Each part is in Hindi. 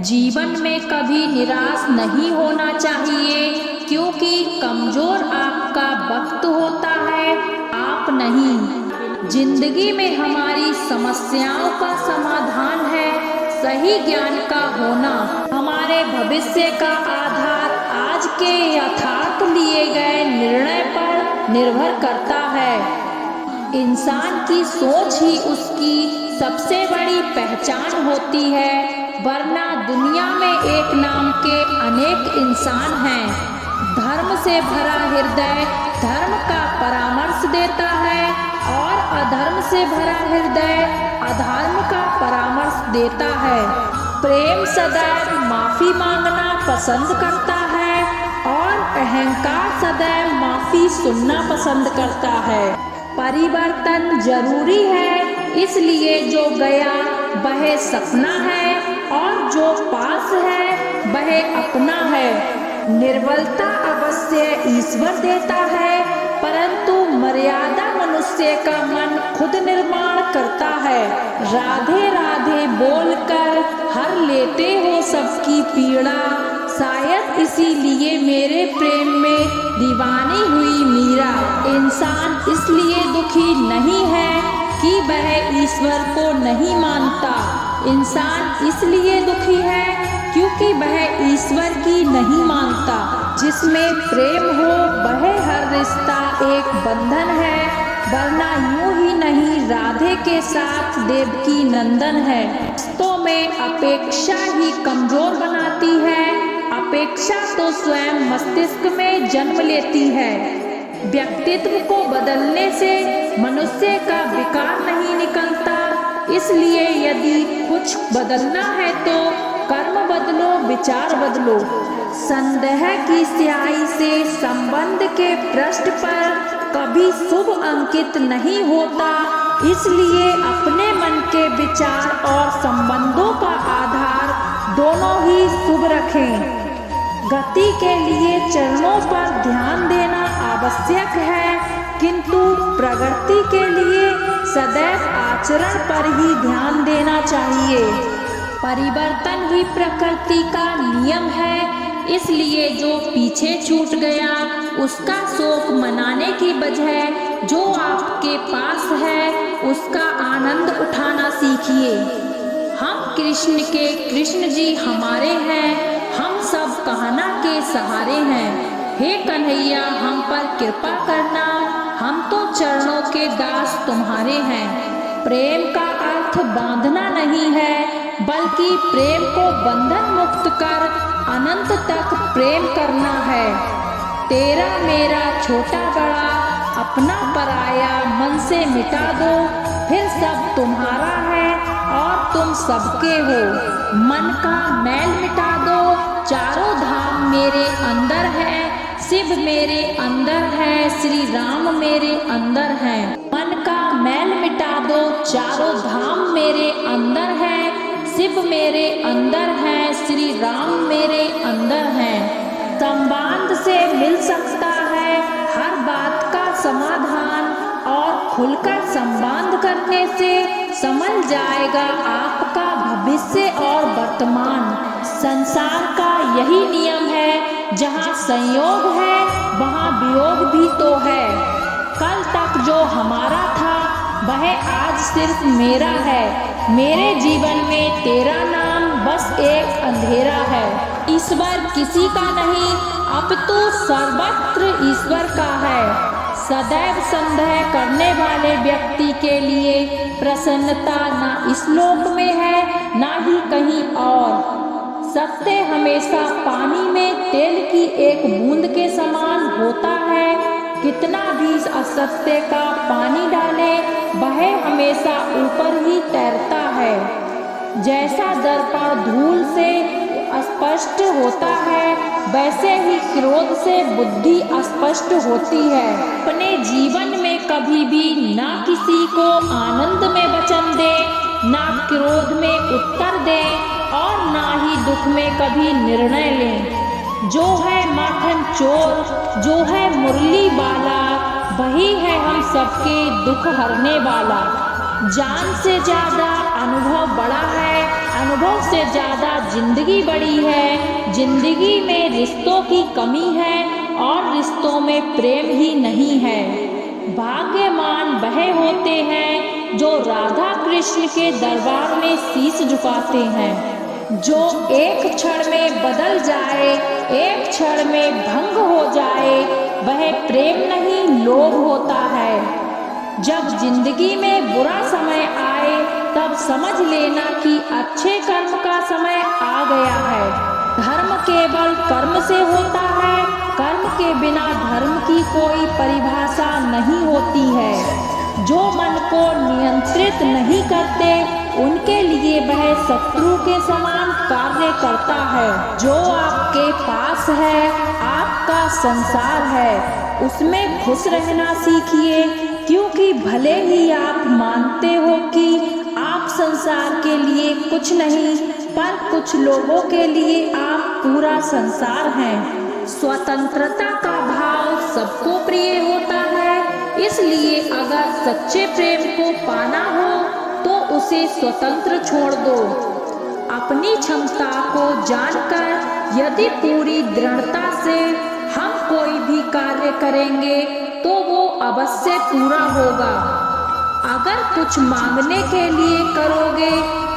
जीवन में कभी निराश नहीं होना चाहिए, क्योंकि कमजोर आपका वक्त होता है, आप नहीं। जिंदगी में हमारी समस्याओं का समाधान है सही ज्ञान का होना। हमारे भविष्य का आधार आज के यथार्थ लिए गए निर्णय पर निर्भर करता है। इंसान की सोच ही उसकी सबसे बड़ी पहचान होती है, वरना दुनिया में एक नाम के अनेक इंसान हैं। धर्म से भरा हृदय धर्म का परामर्श देता है और अधर्म से भरा हृदय अधर्म का परामर्श देता है। प्रेम सदैव माफी मांगना पसंद करता है और अहंकार सदैव माफी सुनना पसंद करता है। परिवर्तन जरूरी है, इसलिए जो गया वह सपना है और जो पास है वह अपना है। निर्बलता अवश्य ईश्वर देता है, परंतु मर्यादा मनुष्य का मन खुद निर्माण करता है। राधे राधे बोलकर हर लेते हो सबकी पीड़ा, शायद इसीलिए मेरे प्रेम में दीवानी हुई मीरा। इंसान इसलिए दुखी नहीं है कि वह ईश्वर को नहीं मानता, इंसान इसलिए दुखी है क्योंकि वह ईश्वर की नहीं मानता। जिसमें प्रेम हो वह हर रिश्ता एक बंधन है, वरना यूं ही नहीं राधे के साथ देवकी नंदन है। रिश्तों में अपेक्षा ही कमजोर बनाती है, अपेक्षा तो स्वयं मस्तिष्क में जन्म लेती है। व्यक्तित्व को बदलने से मनुष्य का विकार नहीं निकलता, इसलिए यदि कुछ बदलना है तो कर्म बदलो, विचार बदलो। संदेह की स्याही से संबंध के पृष्ठ पर कभी शुभ अंकित नहीं होता, इसलिए अपने मन के विचार और संबंधों का आधार दोनों ही शुभ रखें। गति के लिए चरणों पर ध्यान देना आवश्यक है, किंतु प्रगति के लिए सदैव आचरण पर ही ध्यान देना चाहिए। परिवर्तन ही प्रकृति का नियम है, इसलिए जो पीछे छूट गया उसका शोक मनाने की बजाय जो आपके पास है उसका आनंद उठाना सीखिए। हम कृष्ण के कृष्ण जी हमारे हैं, हम सब कहना के सहारे हैं। हे कन्हैया हम पर कृपा करना, हम तो चरणों के दास तुम्हारे हैं। प्रेम का अर्थ बांधना नहीं है, बल्कि प्रेम को बंधन मुक्त कर अनंत तक प्रेम करना है। तेरा मेरा छोटा बड़ा अपना पराया मन से मिटा दो, फिर सब तुम्हारा है और तुम सबके हो। मन का मैल मिटा दो, चारों धाम मेरे अंदर है, शिव मेरे अंदर है, श्री राम मेरे अंदर है। मन का मैल मिटा दो, चारों धाम मेरे अंदर है, शिव मेरे अंदर है, श्री राम मेरे अंदर है। संवाद से मिल सकता है हर बात का समाधान, और खुलकर संवाद करने से समझ जाएगा आपका भविष्य और वर्तमान। संसार का यही नियम है, जहाँ संयोग है वहाँ वियोग भी तो है। कल तक जो हमारा था वह आज सिर्फ मेरा है, मेरे जीवन में तेरा नाम बस एक अंधेरा है। ईश्वर किसी का नहीं अपितु सर्वत्र ईश्वर का है। सदैव संदेह करने वाले व्यक्ति के लिए प्रसन्नता ना इस लोक में है ना ही कहीं और। सत्य हमेशा पानी में तेल की एक बूंद के समान होता है, कितना भी असत्य का पानी डाले वह हमेशा ऊपर ही तैरता है। जैसा दर्पण धूल से अस्पष्ट होता है, वैसे ही क्रोध से बुद्धि अस्पष्ट होती है। अपने जीवन में कभी भी ना किसी को आनंद में वचन दे, ना क्रोध में उत्तर दे और ना ही दुख में कभी निर्णय ले। जो है माखन चोर, जो है मुरली वाला, वही है हम सबके दुख हरने वाला। जान से ज्यादा अनुभव बड़ा है, अनुभव से ज़्यादा जिंदगी बड़ी है। जिंदगी में रिश्तों की कमी है और रिश्तों में प्रेम ही नहीं है। भाग्यवान वह होते हैं जो राधा कृष्ण के दरबार में शीश झुकाते हैं। जो एक क्षण में बदल जाए, एक क्षण में भंग हो जाए, वह प्रेम नहीं लोभ होता है। जब जिंदगी में बुरा समय आए तब समझ लेना कि अच्छे कर्म का समय आ गया है। धर्म केवल कर्म से होता है, कर्म के बिना धर्म की कोई परिभाषा नहीं होती है। जो मन को नियंत्रित नहीं करते उनके लिए वह शत्रु के समान कार्य करता है। जो आपके पास है, आपका संसार है, उसमें खुश रहना सीखिए, क्योंकि भले ही आप मानते हो कि आप संसार के लिए कुछ नहीं, पर कुछ लोगों के लिए आप पूरा संसार हैं। स्वतंत्रता का भाव सबको प्रिय होता है, इसलिए अगर सच्चे प्रेम को पाना हो तो उसे स्वतंत्र छोड़ दो। अपनी क्षमता को जानकर यदि पूरी दृढ़ता से हम कोई भी कार्य करेंगे तो वो अवश्य पूरा होगा। अगर कुछ मांगने के लिए करोगे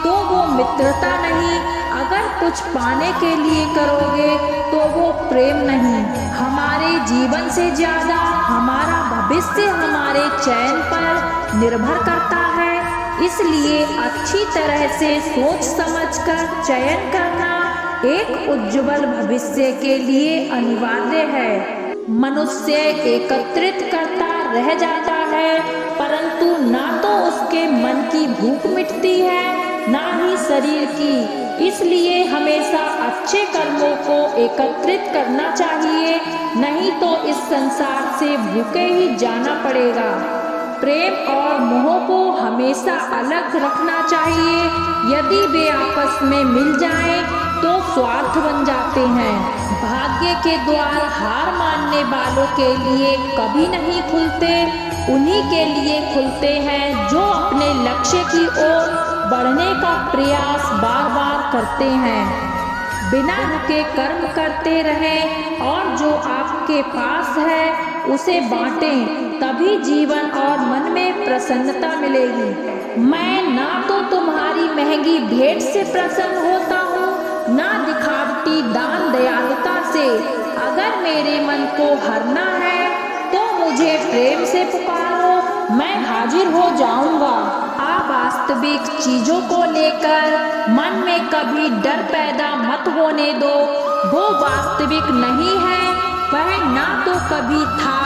तो वो मित्रता नहीं, अगर कुछ पाने के लिए करोगे तो वो प्रेम नहीं। हमारे जीवन से ज्यादा हमारा भविष्य हमारे चयन पर निर्भर करता है, इसलिए अच्छी तरह से सोच समझकर चयन करना एक उज्जवल भविष्य के लिए अनिवार्य है। मनुष्य एकत्रित करता रह जाता है, परंतु ना तो उसके मन की भूख मिटती है ना ही शरीर की। इसलिए हमेशा अच्छे कर्मों को एकत्रित करना चाहिए, नहीं तो इस संसार से भूखे ही जाना पड़ेगा। प्रेम और मोह को हमेशा अलग रखना चाहिए। यदि वे आपस में मिल जाएं तो स्वार्थ बन जाते हैं। भाग्य के द्वार हार मानने वालों के लिए कभी नहीं खुलते, उन्हीं के लिए खुलते हैं जो अपने लक्ष्य की ओर बढ़ने का प्रयास बार बार करते हैं। बिना रुके कर्म करते रहें और जो आपके पास है उसे बांटें, तभी जीवन और मन में प्रसन्नता मिलेगी। मैं ना तो तुम्हारी महंगी भेंट से प्रसन्न होता हूँ, ना दिखावटी दान दयालुता से। अगर मेरे मन को हरना है तो मुझे प्रेम से पुकारो, मैं हाजिर हो जाऊंगा। अवास्तविक चीजों को लेकर मन में कभी डर पैदा मत होने दो। वो वास्तविक नहीं है, वह ना तो कभी था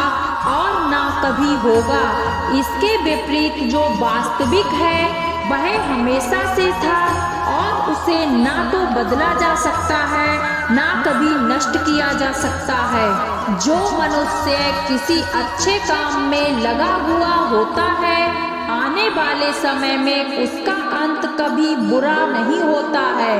और ना कभी होगा। इसके विपरीत जो वास्तविक है वह हमेशा से था और उसे ना तो बदला जा सकता है ना कभी नष्ट किया जा सकता है। जो मनुष्य किसी अच्छे काम में लगा हुआ होता है, आने वाले समय में उसका अंत कभी बुरा नहीं होता है।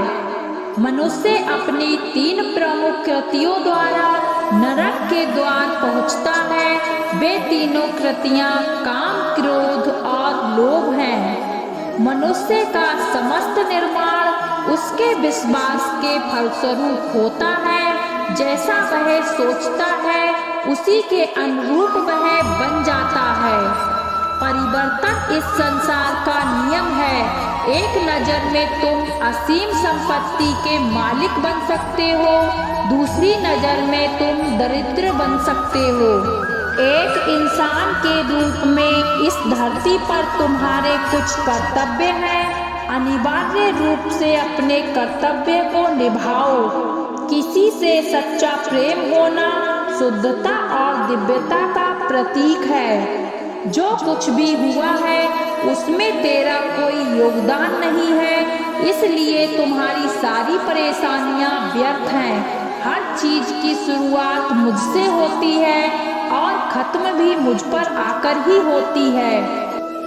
मनुष्य अपनी 3 प्रमुख कृतियों द्वारा नरक के द्वार पहुंचता है। वे तीनों कृतियां काम, क्रोध और लोभ हैं। मनुष्य का समस्त निर्माण उसके विश्वास के फलस्वरूप होता है। जैसा वह सोचता है उसी के अनुरूप वह बन जाता है। परिवर्तन इस संसार का नियम है। एक नजर में तुम असीम संपत्ति के मालिक बन सकते हो, दूसरी नजर में तुम दरिद्र बन सकते हो। एक इंसान के रूप में इस धरती पर तुम्हारे कुछ कर्तव्य हैं। अनिवार्य रूप से अपने कर्तव्य को निभाओ। किसी से सच्चा प्रेम होना शुद्धता और दिव्यता का प्रतीक है। जो कुछ भी हुआ है उसमें तेरा कोई योगदान नहीं है, इसलिए तुम्हारी सारी परेशानियां व्यर्थ हैं। हर चीज की शुरुआत मुझसे होती है और खत्म भी मुझ पर आकर ही होती है।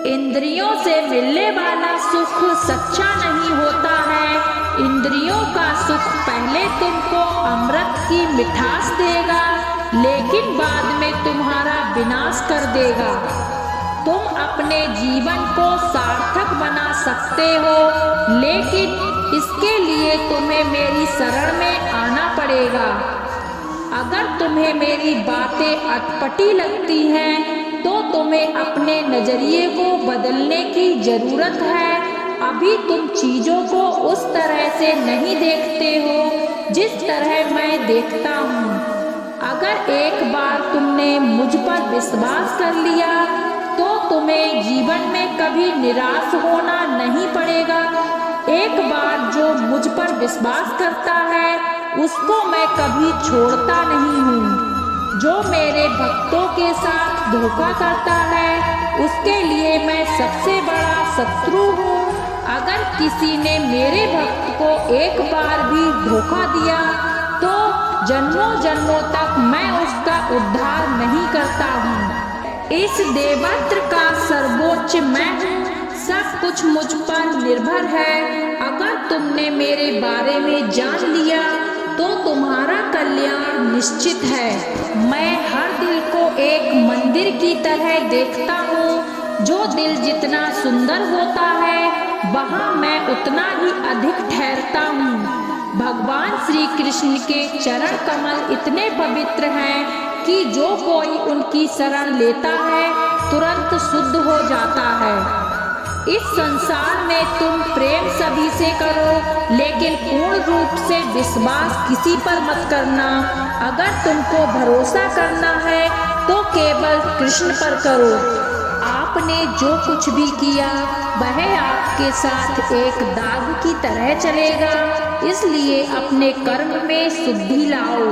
इंद्रियों से मिलने वाला सुख सच्चा नहीं होता है। इंद्रियों का सुख पहले तुमको अमृत की मिठास देगा, लेकिन बाद में तुम्हारा विनाश कर देगा। तुम अपने जीवन को सार्थक बना सकते हो, लेकिन इसके लिए तुम्हें मेरी शरण में आना पड़ेगा। अगर तुम्हें मेरी बातें अटपटी लगती हैं तो तुम्हें अपने नजरिए को बदलने की जरूरत है। अभी तुम चीजों को उस तरह से नहीं देखते हो जिस तरह मैं देखता हूँ। अगर एक बार तुमने मुझ पर विश्वास कर लिया तो तुम्हें जीवन में कभी निराश होना नहीं पड़ेगा। एक बार जो मुझ पर विश्वास करता है उसको मैं कभी छोड़ता नहीं हूँ। जो मेरे भक्तों के साथ धोखा करता है उसके लिए मैं सबसे बड़ा शत्रु हूँ। अगर किसी ने मेरे भक्त को एक बार भी धोखा दिया तो जन्मों जन्मों तक मैं उसका उद्धार नहीं करता हूँ। इस देवत्र का सर्वोच्च मैं हूँ। सब कुछ मुझ पर निर्भर है। अगर तुमने मेरे बारे में जान लिया तो तुम्हारा कल्याण निश्चित है। मैं हर दिल को एक मंदिर की तरह देखता हूँ। जो दिल जितना सुंदर होता है वहाँ मैं उतना ही अधिक ठहरता हूँ। भगवान श्री कृष्ण के चरण कमल इतने पवित्र हैं कि जो कोई उनकी शरण लेता है तुरंत शुद्ध हो जाता है। इस संसार में तुम प्रेम सभी से करो, लेकिन पूर्ण रूप से विश्वास किसी पर मत करना। अगर तुमको भरोसा करना है तो केवल कृष्ण पर करो। आपने जो कुछ भी किया वह आपके साथ एक दाग की तरह चलेगा, इसलिए अपने कर्म में शुद्धि लाओ।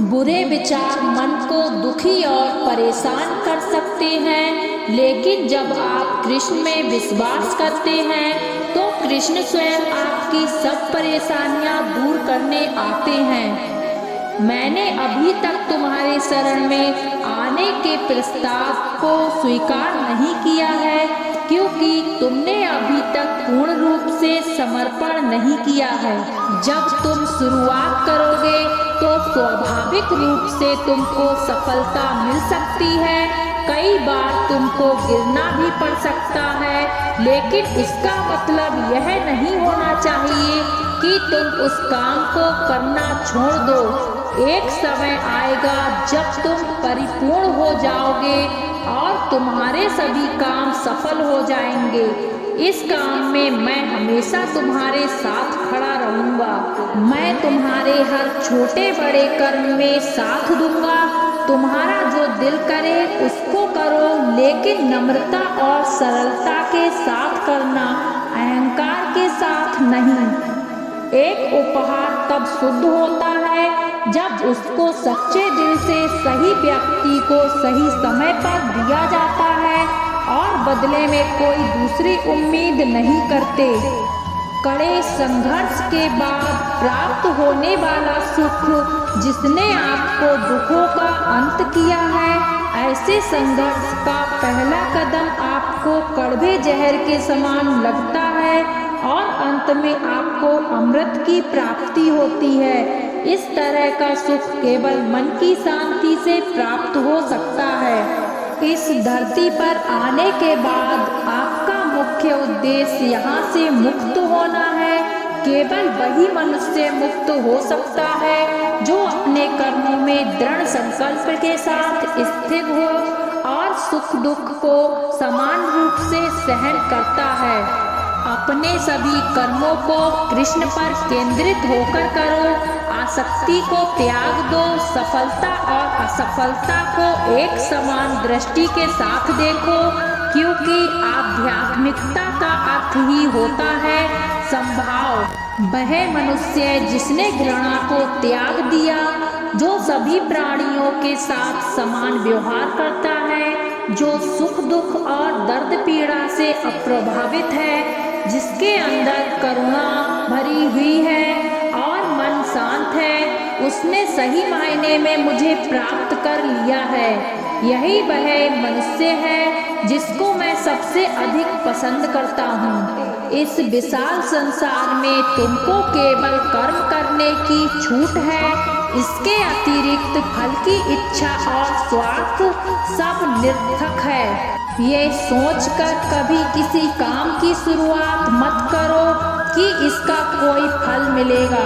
बुरे विचार मन को दुखी और परेशान कर सकते हैं, लेकिन जब आप कृष्ण में विश्वास करते हैं तो कृष्ण स्वयं आपकी सब परेशानियां दूर करने आते हैं। मैंने अभी तक तुम्हारे शरण में आने के प्रस्ताव को स्वीकार नहीं किया है, क्योंकि तुमने अभी तक पूर्ण रूप से समर्पण नहीं किया है। जब तुम शुरुआत करोगे तो स्वाभाविक रूप से तुमको सफलता मिल सकती है। कई बार तुमको गिरना भी पड़ सकता है, लेकिन इसका मतलब यह नहीं होना चाहिए कि तुम उस काम को करना छोड़ दो। एक समय आएगा जब तुम परिपूर्ण हो जाओगे और तुम्हारे सभी काम सफल हो जाएंगे। इस काम में मैं हमेशा तुम्हारे साथ खड़ा रहूंगा। मैं तुम्हारे हर छोटे बड़े कर्म में साथ दूंगा। तुम्हारा जो दिल करे उसको करो, लेकिन नम्रता और सरलता के साथ करना, अहंकार के साथ नहीं। एक उपहार तब शुद्ध होता है जब उसको सच्चे दिल से सही व्यक्ति को सही समय पर दिया जाता है और बदले में कोई दूसरी उम्मीद नहीं करते। कड़े संघर्ष के बाद प्राप्त होने वाला सुख जिसने आपको दुखों का अंत किया है, ऐसे संघर्ष का पहला कदम आपको कड़वे जहर के समान लगता है और अंत में आपको अमृत की प्राप्ति होती है। इस तरह का सुख केवल मन की शांति से प्राप्त हो सकता है। इस धरती पर आने के बाद आपका मुख्य उद्देश्य यहाँ से मुक्त होना है। केवल वही मनुष्य मुक्त हो सकता है जो अपने कर्मों में दृढ़ संकल्प के साथ स्थिर हो और सुख दुख को समान रूप से सहन करता है। अपने सभी कर्मों को कृष्ण पर केंद्रित होकर करो। आसक्ति को त्याग दो। सफलता और असफलता को एक समान दृष्टि के साथ देखो, क्योंकि आध्यात्मिकता का अर्थ ही होता है संभाव। वह मनुष्य जिसने घृणा को त्याग दिया, जो सभी प्राणियों के साथ समान व्यवहार करता है, जो सुख दुख और दर्द पीड़ा से अप्रभावित है, जिसके अंदर करुणा भरी हुई है और मन शांत है, उसने सही मायने में मुझे प्राप्त कर लिया है। यही वह मनुष्य है जिसको मैं सबसे अधिक पसंद करता हूँ। इस विशाल संसार में तुमको केवल कर्म करने की छूट है। इसके अतिरिक्त फल की इच्छा और स्वार्थ सब निरर्थक है। ये सोचकर कभी किसी काम की शुरुआत मत करो कि इसका कोई फल मिलेगा।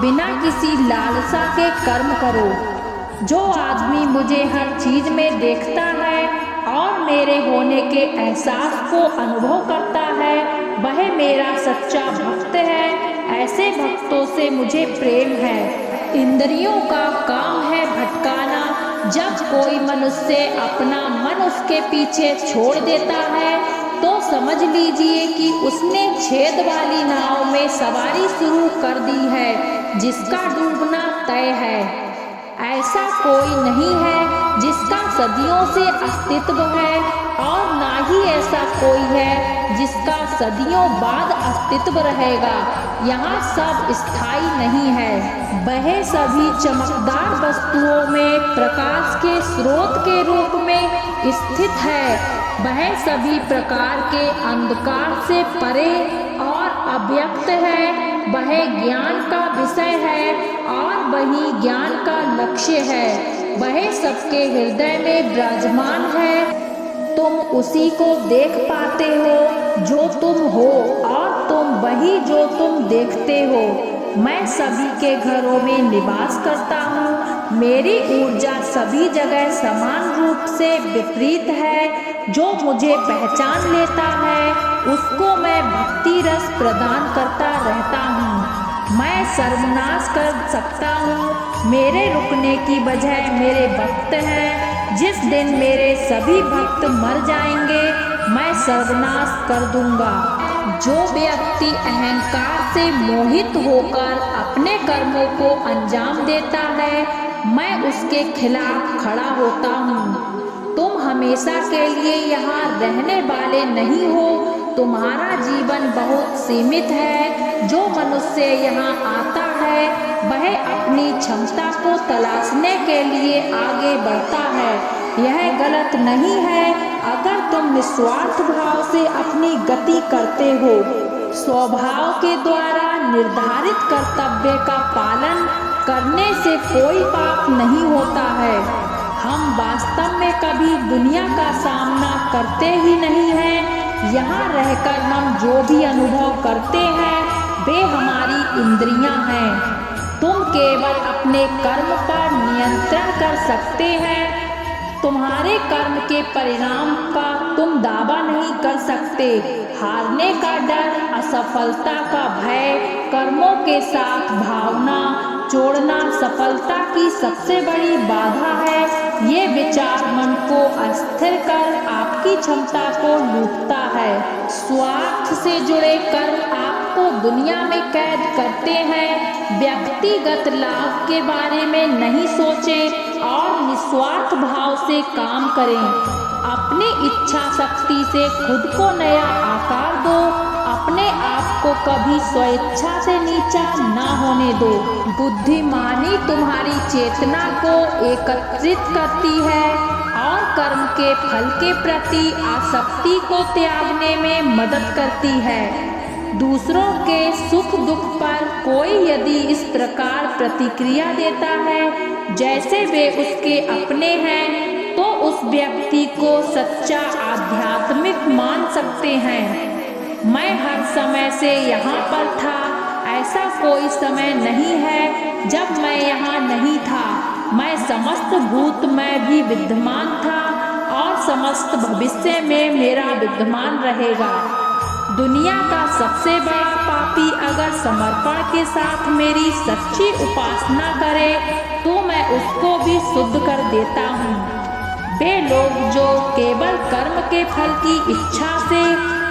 बिना किसी लालसा के कर्म करो। जो आदमी मुझे हर चीज में देखता है और मेरे होने के एहसास को अनुभव करता है, वह मेरा सच्चा भक्त है। ऐसे भक्तों से मुझे प्रेम है। इंद्रियों का काम है भटकाना। जब कोई मनुष्य अपना मन उसके पीछे छोड़ देता है तो समझ लीजिए कि उसने छेद वाली नाव में सवारी शुरू कर दी है, जिसका डूबना तय है। ऐसा कोई नहीं है जिसका सदियों से अस्तित्व है, और ना ही ऐसा कोई है जिसका सदियों बाद अस्तित्व रहेगा। यहाँ सब स्थायी नहीं है। वह सभी चमकदार वस्तुओं में प्रकाश के स्रोत के रूप में स्थित है। वह सभी प्रकार के अंधकार से परे और अव्यक्त है। वह ज्ञान का विषय है और वही ज्ञान का लक्ष्य है। वह सबके हृदय में विराजमान है। तुम उसी को देख पाते हो जो तुम हो, और तुम वही जो तुम देखते हो। मैं सभी के घरों में निवास करता हूँ। मेरी ऊर्जा सभी जगह समान रूप से विपरीत है। जो मुझे पहचान लेता है उसको मैं भक्ति रस प्रदान करता रहता हूँ। मैं सर्वनाश कर सकता हूँ। मेरे रुकने की वजह मेरे भक्त हैं। जिस दिन मेरे सभी भक्त मर जाएंगे मैं सर्वनाश कर दूंगा। जो व्यक्ति अहंकार से मोहित होकर अपने कर्मों को अंजाम देता है, मैं उसके खिलाफ खड़ा होता हूँ। तुम हमेशा के लिए यहाँ रहने वाले नहीं हो। तुम्हारा जीवन बहुत सीमित है। जो मनुष्य यहाँ आता है वह अपनी क्षमता को तलाशने के लिए आगे बढ़ता है। यह गलत नहीं है अगर तुम निस्वार्थ भाव से अपनी गति करते हो। स्वभाव के द्वारा निर्धारित कर्तव्य का पालन करने से कोई पाप नहीं होता है। हम वास्तव में कभी दुनिया का सामना करते ही नहीं हैं। यहाँ रहकर हम जो भी अनुभव करते हैं वे हमारी इंद्रियां हैं। तुम केवल अपने कर्म पर नियंत्रण कर सकते हैं। तुम्हारे कर्म के परिणाम का तुम दावा नहीं कर सकते। हारने का डर, असफलता का भय, कर्मों के साथ भावना जोड़ना सफलता की सबसे बड़ी बाधा है। ये विचार मन को अस्थिर कर आपकी क्षमता को लूटता है। स्वार्थ से जुड़े कर्म आपको दुनिया में कैद करते हैं। व्यक्तिगत लाभ के बारे में नहीं सोचें और निस्वार्थ भाव से काम करें। अपनी इच्छा शक्ति से खुद को नया आकार दो। अपने आप को कभी स्वेच्छा से नीचा ना होने दो। बुद्धिमानी तुम्हारी चेतना को एकत्रित करती है और कर्म के फल के प्रति आसक्ति को त्यागने में मदद करती है। दूसरों के सुख दुख पर कोई यदि इस प्रकार प्रतिक्रिया देता है जैसे वे उसके अपने हैं, तो उस व्यक्ति को सच्चा आध्यात्मिक मान सकते हैं। मैं हर समय से यहाँ पर था। ऐसा कोई समय नहीं है जब मैं यहाँ नहीं था। मैं समस्त भूत में भी विद्यमान था और समस्त भविष्य में मेरा विद्यमान रहेगा। दुनिया का सबसे बड़ा पापी अगर समर्पण के साथ मेरी सच्ची उपासना करे तो मैं उसको भी शुद्ध कर देता हूँ। वे लोग जो केवल कर्म के फल की इच्छा से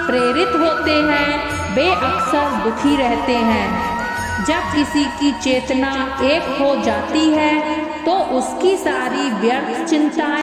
प्रेरित होते हैं वे अक्सर दुखी रहते हैं। जब किसी की चेतना एक हो जाती है तो उसकी सारी व्यर्थ चिंताएं